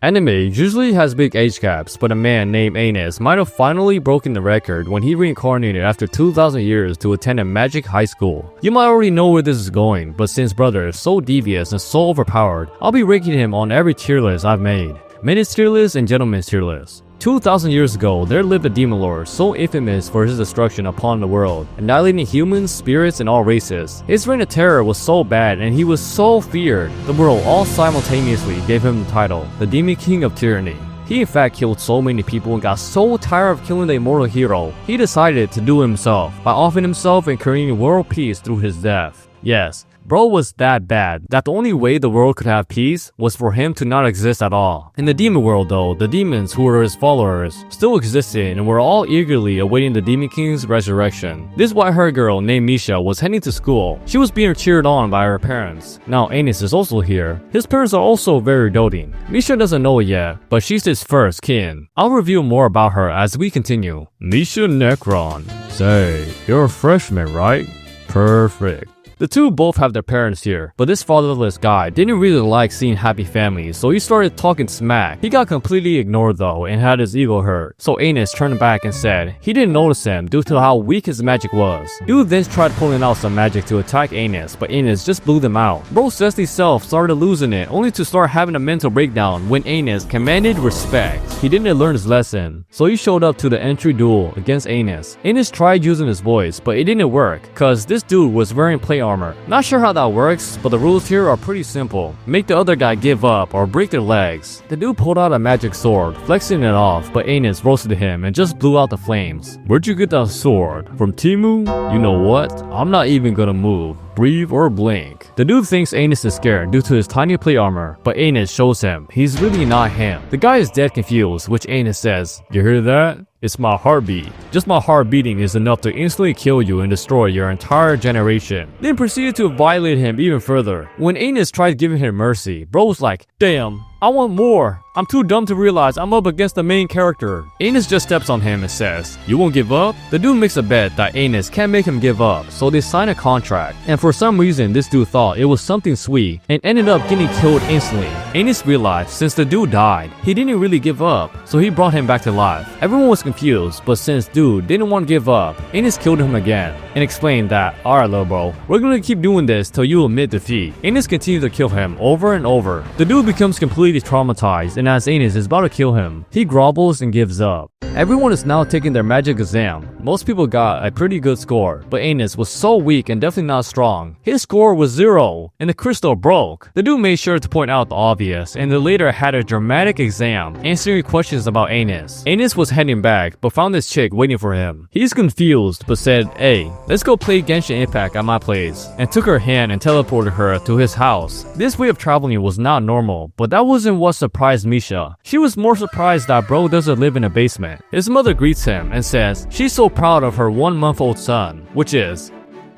Anime usually has big age gaps, but a man named Anis might have finally broken the record when he reincarnated after 2,000 years to attend a magic high school. You might already know where this is going, but since brother is so devious and so overpowered, I'll be ranking him on every tier list I've made. Men's tier list and gentlemen's tier list. 2,000 years ago, there lived a demon lord so infamous for his destruction upon the world, annihilating humans, spirits, and all races. His reign of terror was so bad and he was so feared, the world all simultaneously gave him the title, the Demon King of Tyranny. He in fact killed so many people and got so tired of killing the immortal hero, he decided to do it himself by offering himself and creating world peace through his death. Yes, bro was that bad that the only way the world could have peace was for him to not exist at all. In the demon world though, the demons who were his followers still existed and were all eagerly awaiting the Demon King's resurrection. This white-haired girl named Misha was heading to school. She was being cheered on by her parents. Now Anis is also here. His parents are also very doting. Misha doesn't know it yet, but she's his first kin. I'll reveal more about her as we continue. Misha Necron. Say, you're a freshman, right? Perfect. The two both have their parents here, but this fatherless guy didn't really like seeing happy families, so he started talking smack. He got completely ignored though and had his ego hurt, so Anis turned back and said he didn't notice him due to how weak his magic was. Dude then tried pulling out some magic to attack Anis, but Anis just blew them out. Bro's zesty self started losing it, only to start having a mental breakdown when Anis commanded respect. He didn't learn his lesson, so he showed up to the entry duel against Anis. Anis tried using his voice, but it didn't work, cause this dude was wearing plate armor. Not sure how that works, but the rules here are pretty simple. Make the other guy give up or break their legs. The dude pulled out a magic sword, flexing it off, but Anis roasted him and just blew out the flames. Where'd you get that sword? From Timu? You know what? I'm not even gonna move, breathe, or blink. The dude thinks Anis is scared due to his tiny plate armor, but Anis shows him he's really not him. The guy is dead confused, which Anis says, "You hear that? It's my heartbeat. Just my heart beating is enough to instantly kill you and destroy your entire generation." Then proceeded to violate him even further. When Anis tried giving him mercy, bro was like, "Damn, I want more. I'm too dumb to realize I'm up against the main character." Anis just steps on him and says, "You won't give up?" The dude makes a bet that Anis can't make him give up, so they sign a contract. And for some reason, this dude thought it was something sweet and ended up getting killed instantly. Anis realized since the dude died, he didn't really give up, so he brought him back to life. Everyone was confused, but since dude didn't want to give up, Anis killed him again and explained that, "Alright little bro, we're gonna keep doing this till you admit defeat." Anis continued to kill him over and over. The dude becomes completely traumatized, and as Anis is about to kill him, he grovells and gives up. Everyone is now taking their magic exam. Most people got a pretty good score, but Anis was so weak and definitely not strong. His score was 0, and the crystal broke. The dude made sure to point out the obvious, and then later had a dramatic exam, answering questions about Anis. Anis was heading back, but found this chick waiting for him. He's confused, but said, "Hey, let's go play Genshin Impact at my place," and took her hand and teleported her to his house. This way of traveling was not normal, but that wasn't what surprised Misha. She was more surprised that bro doesn't live in a basement. His mother greets him and says she's so proud of her 1-month-old son, which is,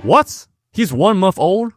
what? He's 1 month old?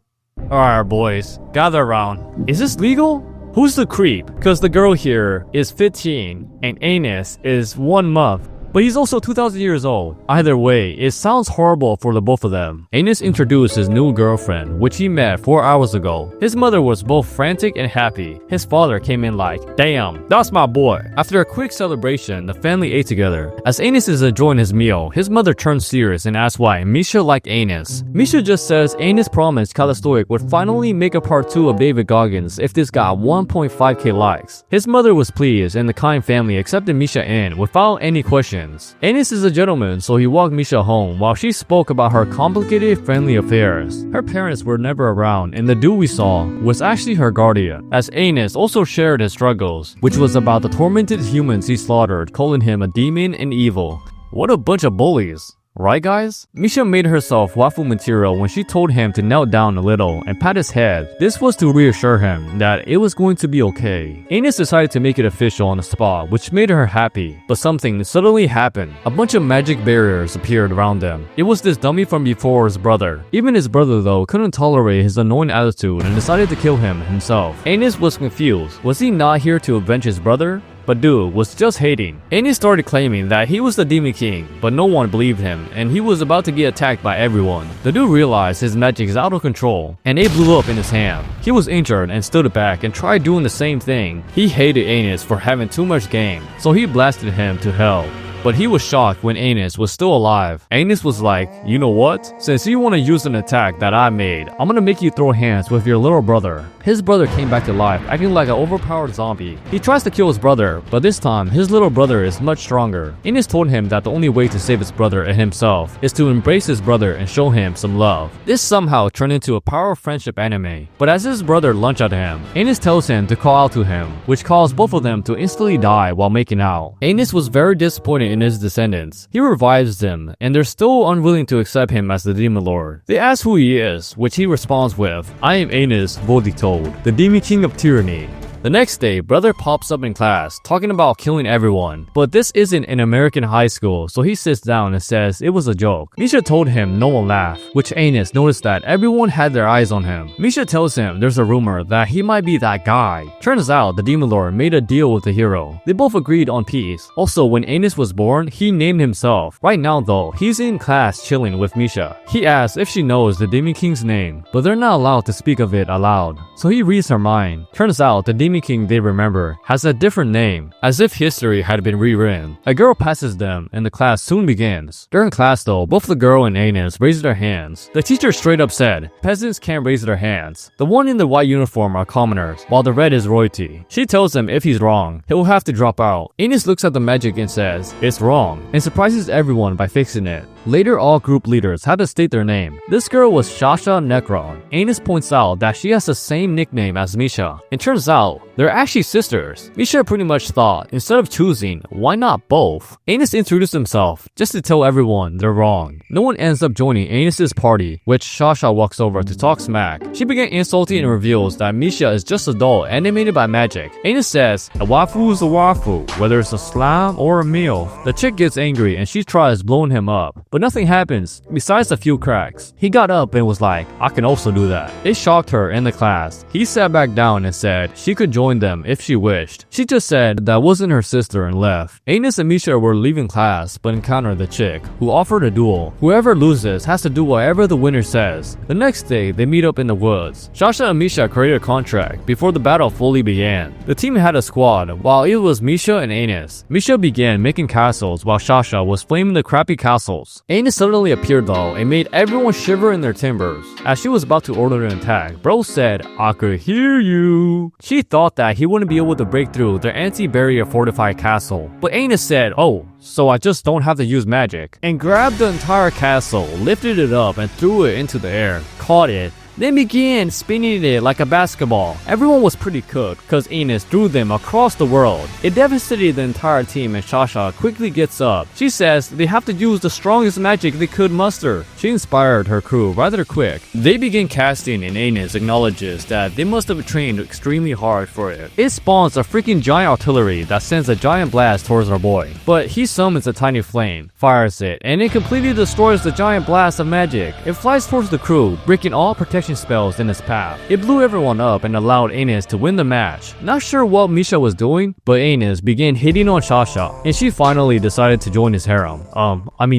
Alright boys, gather around. Is this legal? Who's the creep? Cause the girl here is 15 and Anis is 1 month. But he's also 2,000 years old. Either way, it sounds horrible for the both of them. Anis introduced his new girlfriend, which he met 4 hours ago. His mother was both frantic and happy. His father came in like, "Damn, that's my boy." After a quick celebration, the family ate together. As Anis is enjoying his meal, his mother turns serious and asks why Misha liked Anis. Misha just says Anis promised Calistoic would finally make a part 2 of David Goggins if this got 1.5k likes. His mother was pleased and the kind family accepted Misha in without any questions. Anis is a gentleman, so he walked Misha home while she spoke about her complicated family affairs. Her parents were never around, and the dude we saw was actually her guardian, as Anis also shared his struggles, which was about the tormented humans he slaughtered, calling him a demon and evil. What a bunch of bullies. Right guys? Misha made herself waffle material when she told him to kneel down a little and pat his head. This was to reassure him that it was going to be okay. Anis decided to make it official on the spot, which made her happy. But something suddenly happened. A bunch of magic barriers appeared around them. It was this dummy from before's brother. Even his brother though couldn't tolerate his annoying attitude and decided to kill him himself. Anis was confused. Was he not here to avenge his brother? but dude was just hating. Anis started claiming that he was the Demon King, but no one believed him, and he was about to get attacked by everyone. The dude realized his magic is out of control, and it blew up in his hand. He was injured and stood back and tried doing the same thing. He hated Anis for having too much game, so he blasted him to hell. But he was shocked when Anis was still alive. Anis was like, you know what? Since you want to use an attack that I made, I'm gonna make you throw hands with your little brother. His brother came back to life, acting like an overpowered zombie. He tries to kill his brother, but this time, his little brother is much stronger. Anis told him that the only way to save his brother and himself is to embrace his brother and show him some love. This somehow turned into a power friendship anime. But as his brother lunged at him, Anis tells him to call out to him, which caused both of them to instantly die while making out. Anis was very disappointed in his descendants. He revives them, and they're still unwilling to accept him as the Demon Lord. They ask who he is, which he responds with, I am Anis Voditold, the Demon King of Tyranny. The next day, brother pops up in class, talking about killing everyone. But this isn't an American high school, so he sits down and says it was a joke. Misha told him no one laughed, which Anis noticed that everyone had their eyes on him. Misha tells him there's a rumor that he might be that guy. Turns out the Demon Lord made a deal with the hero. They both agreed on peace. Also, when Anis was born, he named himself. Right now though, he's in class chilling with Misha. He asks if she knows the Demon King's name, but they're not allowed to speak of it aloud. So he reads her mind. Turns out the Demon King they remember has a different name, as if history had been rewritten. A girl passes them and the class soon begins. During class though, both the girl and Anis raised their hands. The teacher straight up said, peasants can't raise their hands. The one in the white uniform are commoners, while the red is royalty. She tells him if he's wrong, he'll have to drop out. Anis looks at the magic and says, it's wrong, and surprises everyone by fixing it. Later, all group leaders had to state their name. This girl was Shasha Necron. Anis points out that she has the same nickname as Misha. It turns out, they're actually sisters. Misha pretty much thought, instead of choosing, why not both? Anis introduced himself, just to tell everyone they're wrong. No one ends up joining Anis's party, which Shasha walks over to talk smack. She began insulting and reveals that Misha is just a doll animated by magic. Anis says, a wafu is a wafu, whether it's a slime or a meal. The chick gets angry and she tries blowing him up. But nothing happens, besides a few cracks. He got up and was like, I can also do that. It shocked her in the class. He sat back down and said she could join them if she wished. She just said that wasn't her sister and left. Anis and Misha were leaving class but encountered the chick, who offered a duel. Whoever loses has to do whatever the winner says. The next day, they meet up in the woods. Shasha and Misha created a contract before the battle fully began. The team had a squad, while it was Misha and Anis. Misha began making castles while Shasha was flaming the crappy castles. Anis suddenly appeared though and made everyone shiver in their timbers. As she was about to order an attack, Bro said, I could hear you. She thought that he wouldn't be able to break through their anti-barrier fortified castle. But Anis said, oh, so I just don't have to use magic. And grabbed the entire castle, lifted it up and threw it into the air, caught it, then began spinning it like a basketball. Everyone was pretty cooked because Anis threw them across the world. It devastated the entire team and Shasha quickly gets up. She says they have to use the strongest magic they could muster. She inspired her crew rather quick. They begin casting and Anis acknowledges that they must have trained extremely hard for it. It spawns a freaking giant artillery that sends a giant blast towards our boy. But he summons a tiny flame, fires it, and it completely destroys the giant blast of magic. It flies towards the crew, breaking all protection spells in his path. It blew everyone up and allowed Anis to win the match. Not sure what Misha was doing, but Anis began hitting on Shasha, and she finally decided to join his harem.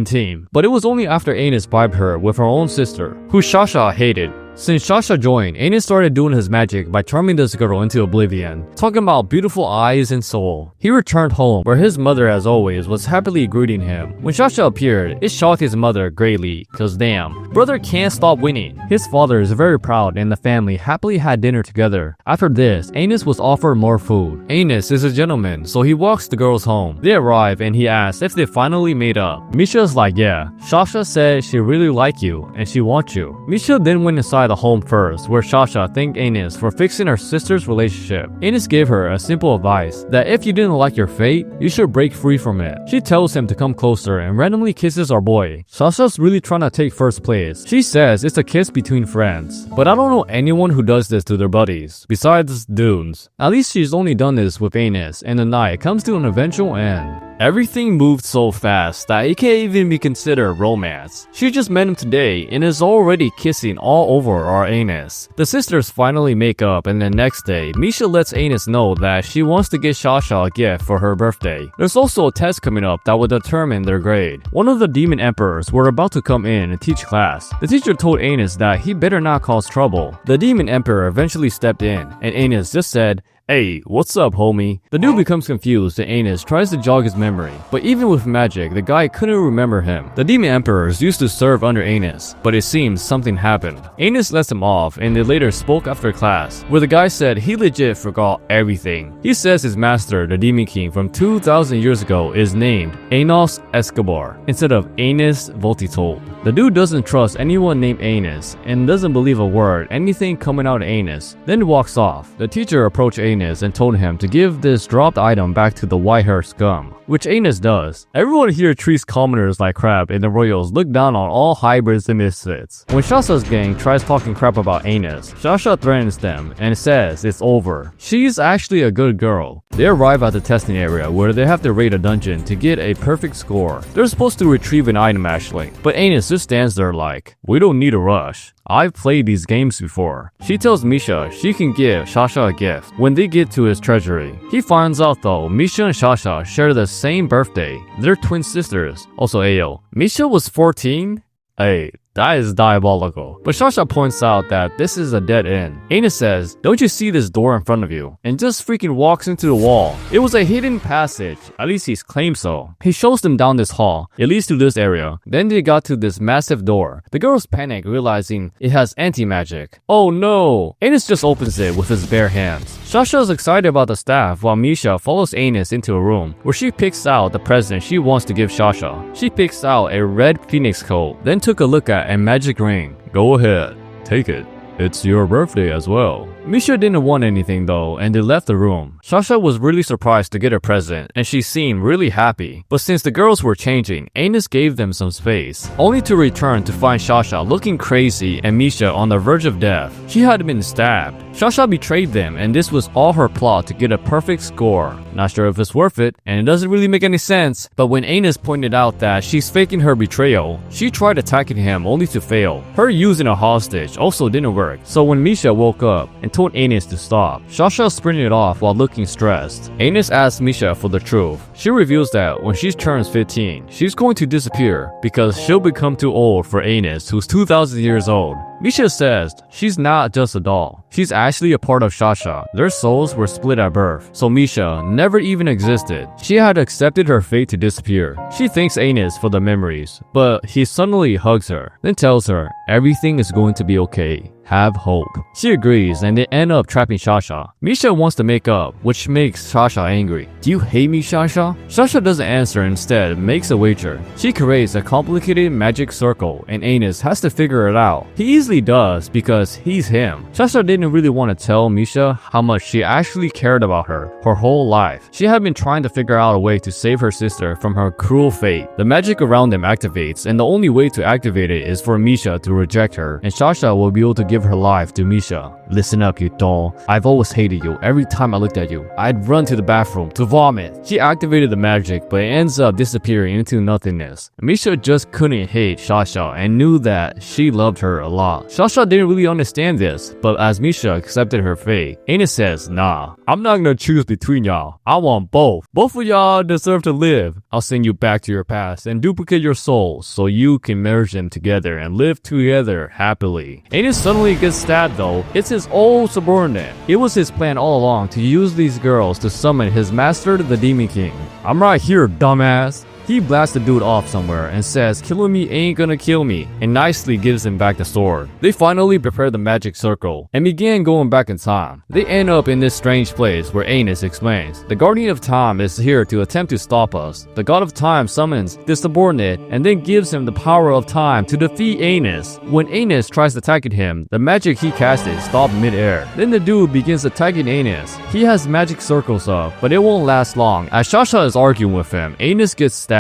Team. But it was only after Anis bribed her with her own sister, who Shasha hated. Since Shasha joined, Anis started doing his magic by charming this girl into oblivion, talking about beautiful eyes and soul. He returned home, where his mother, as always, was happily greeting him. When Shasha appeared, it shocked his mother greatly, cause damn, brother can't stop winning. His father is very proud and the family happily had dinner together. After this, Anis was offered more food. Anis is a gentleman, so he walks the girls home. They arrive and he asks if they finally made up. Misha's like, yeah. Shasha said she really like you and she wants you. Misha then went inside the home first, where Shasha thanked Anis for fixing her sister's relationship. Anis gave her a simple advice that if you didn't like your fate, you should break free from it. She tells him to come closer and randomly kisses our boy. Shasha's really trying to take first place. She says it's a kiss between friends, but I don't know anyone who does this to their buddies, besides dudes. At least she's only done this with Anis, and the night comes to an eventual end. Everything moved so fast that it can't even be considered romance. She just met him today and is already kissing all over our Anus. The sisters finally make up, and the next day, Misha lets Anus know that she wants to get Shasha a gift for her birthday. There's also a test coming up that will determine their grade. One of the demon emperors were about to come in and teach class. The teacher told Anus that he better not cause trouble. The demon emperor eventually stepped in, and Anus just said, "Hey, what's up, homie?" The dude becomes confused and Anus tries to jog his memory, but even with magic, the guy couldn't remember him. The demon emperors used to serve under Anus, but it seems something happened. Anus lets him off and they later spoke after class, where the guy said he legit forgot everything. He says his master, the Demon King from 2,000 years ago, is named Anos Escobar instead of Anus Voltitold. The dude doesn't trust anyone named Anus and doesn't believe a word anything coming out of Anus, then walks off. The teacher approached Anus and told him to give this dropped item back to the white-haired scum, which Anus does. Everyone here treats commoners like crap and the royals look down on all hybrids and misfits. When Shasha's gang tries talking crap about Anus, Shasha threatens them and says it's over. She's actually a good girl. They arrive at the testing area where they have to raid a dungeon to get a perfect score. They're supposed to retrieve an item actually, but Anus just stands there like, "We don't need a rush. I've played these games before." She tells Misha she can give Shasha a gift when they get to his treasury. He finds out though Misha and Shasha share the same birthday. They're twin sisters. Also ayo, Misha was 14? Hey, that is diabolical. But Shasha points out that this is a dead end. Anus says, "Don't you see this door in front of you?" And just freaking walks into the wall. It was a hidden passage, at least he claims so. He shows them down this hall. It leads to this area. Then they got to this massive door. The girls panic, realizing it has anti-magic. Oh no! Anus just opens it with his bare hands. Shasha is excited about the staff while Misha follows Anus into a room where she picks out the present she wants to give Shasha. She picks out a red phoenix coat, then took a look at a magic ring. "Go ahead, take it. It's your birthday as well." Misha didn't want anything though, and they left the room. Shasha was really surprised to get a present, and she seemed really happy. But since the girls were changing, Anus gave them some space, only to return to find Shasha looking crazy and Misha on the verge of death. She had been stabbed. Shasha betrayed them, and this was all her plot to get a perfect score. Not sure if it's worth it, and it doesn't really make any sense, but when Anus pointed out that she's faking her betrayal, she tried attacking him only to fail. Her using a hostage also didn't work, so when Misha woke up and told Anus to stop, Shasha sprinted off while looking stressed. Anus asks Misha for the truth. She reveals that when she turns 15, she's going to disappear because she'll become too old for Anus, who's 2,000 years old. Misha says she's not just a doll. She's actually a part of Shasha. Their souls were split at birth, so Misha never even existed. She had accepted her fate to disappear. She thanks Anus for the memories, but he suddenly hugs her, then tells her everything is going to be okay. Have hope. She agrees and they end up trapping Shasha. Misha wants to make up, which makes Shasha angry. "Do you hate me, Shasha?" Shasha doesn't answer and instead makes a wager. She creates a complicated magic circle and Anus has to figure it out. He easily does because he's him. Shasha didn't really want to tell Misha how much she actually cared about her whole life. She had been trying to figure out a way to save her sister from her cruel fate. The magic around them activates and the only way to activate it is for Misha to reject her, and Shasha will be able to give her life to Misha. "Listen up, you doll. I've always hated you. Every time I looked at you, I'd run to the bathroom to vomit." She activated the magic, but it ends up disappearing into nothingness. Misha just couldn't hate Shasha and knew that she loved her a lot. Shasha didn't really understand this, but as Misha accepted her fate, Anus says, "Nah, I'm not gonna choose between y'all. I want both. Both of y'all deserve to live. I'll send you back to your past and duplicate your souls so you can merge them together and live together happily." Anus suddenly gets stabbed though. It's his old subordinate. It was his plan all along to use these girls to summon his master, the Demon King. "I'm right here, dumbass." He blasts the dude off somewhere and says killing me ain't gonna kill me, and nicely gives him back the sword. They finally prepare the magic circle and begin going back in time. They end up in this strange place where Anus explains, "The Guardian of Time is here to attempt to stop us. The God of Time summons this subordinate and then gives him the power of time to defeat Anus. When Anus tries attacking him, the magic he casted stops mid-air. Then the dude begins attacking Anus. He has magic circles up, but it won't last long. As Shasha is arguing with him, Anus gets stabbed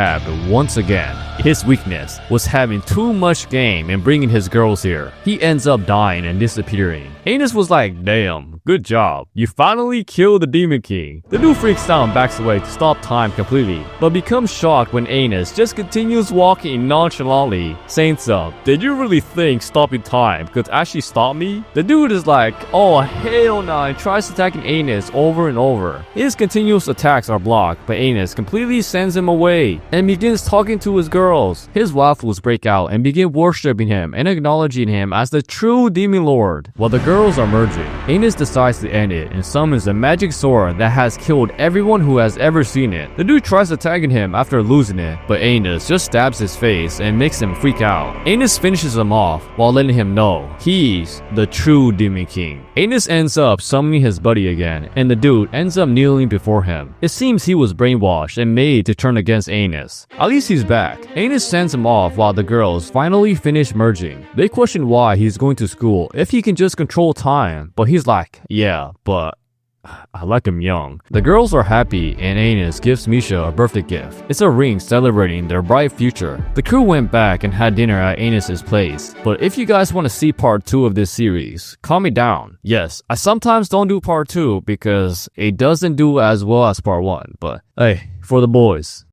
once again. His weakness was having too much game and bringing his girls here. He ends up dying and disappearing. Anus was like, "Damn, Good job. You finally killed the Demon King. The dude freaks out and backs away to stop time completely, but becomes shocked when Anus just continues walking nonchalantly, saying did you really think stopping time could actually stop me? The dude is like, oh hell no, and tries attacking Anus over and over. His continuous attacks are blocked, but Anus completely sends him away and begins talking to his girls. His waifus break out and begin worshipping him and acknowledging him as the true demon lord. While the girls are merging, Anus decides to end it and summons a magic sword that has killed everyone who has ever seen it. The dude tries attacking him after losing it, but Anus just stabs his face and makes him freak out. Anus finishes him off while letting him know he's the true Demon King. Anus ends up summoning his buddy again, and the dude ends up kneeling before him. It seems he was brainwashed and made to turn against Anus. At least he's back. Anus sends him off while the girls finally finish merging. They question why he's going to school if he can just control time, but he's like, yeah, but I like him young. The girls are happy and Anus gives Misha a birthday gift. It's a ring celebrating their bright future. The crew went back and had dinner at Anus's place. But if you guys want to see part 2 of this series, calm me down. Yes, I sometimes don't do part 2 because it doesn't do as well as part 1, but hey, for the boys.